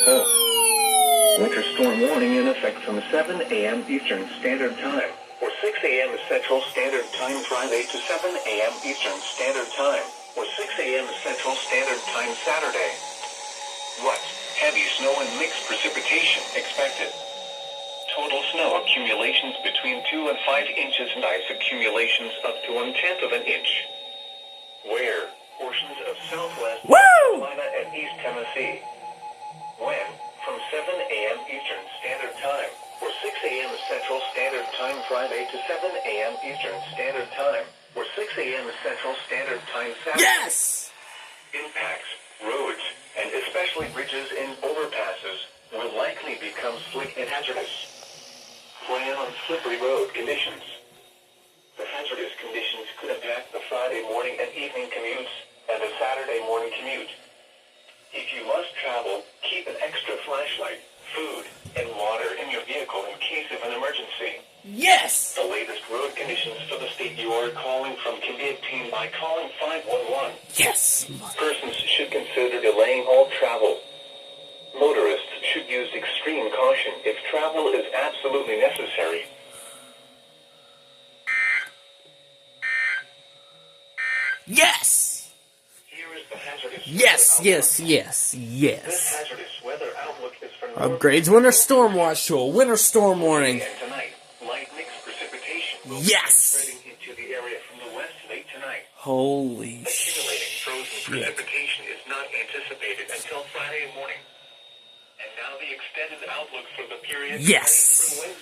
poles. Winter storm warning in effect from 7 a.m. Eastern Standard Time, or 6 a.m. Central Standard Time Friday to 7 a.m. Eastern Standard Time, or 6 a.m. Central Standard Time Saturday. What? Heavy snow and mixed precipitation expected. Total snow accumulations between 2 and 5 inches and ice accumulations up to 1/10 of an inch. Where? Portions of southwest North Carolina and East Tennessee. When? From 7 a.m. Eastern Standard Time, or 6 a.m. Central Standard Time Friday to 7 a.m. Eastern Standard Time, or 6 a.m. Central Standard Time Saturday. Yes! Impacts, roads, and especially bridges and overpasses, will likely become slick and hazardous. Plan on slippery road conditions. The hazardous conditions could impact the Friday morning and evening commutes, and the Saturday morning commute. If you must travel, keep an extra flashlight, food, and water in your vehicle in case of an emergency. Yes! The latest road conditions for the state you are calling from can be obtained by calling 511. Yes! Persons should consider delaying all travel. Motorists should use extreme caution if travel is absolutely necessary. Yes! Here is the hazardous Yes, weather yes, outlook. yes, This yes. hazardous weather outlook is for Upgrades winter storm watch to a winter storm warning. And tonight, light mixed precipitation will Yes! be spreading into the area from the west late tonight. Holy Accumulating frozen shit. precipitation is not anticipated until Friday morning. And now the extended outlook for the period Yes!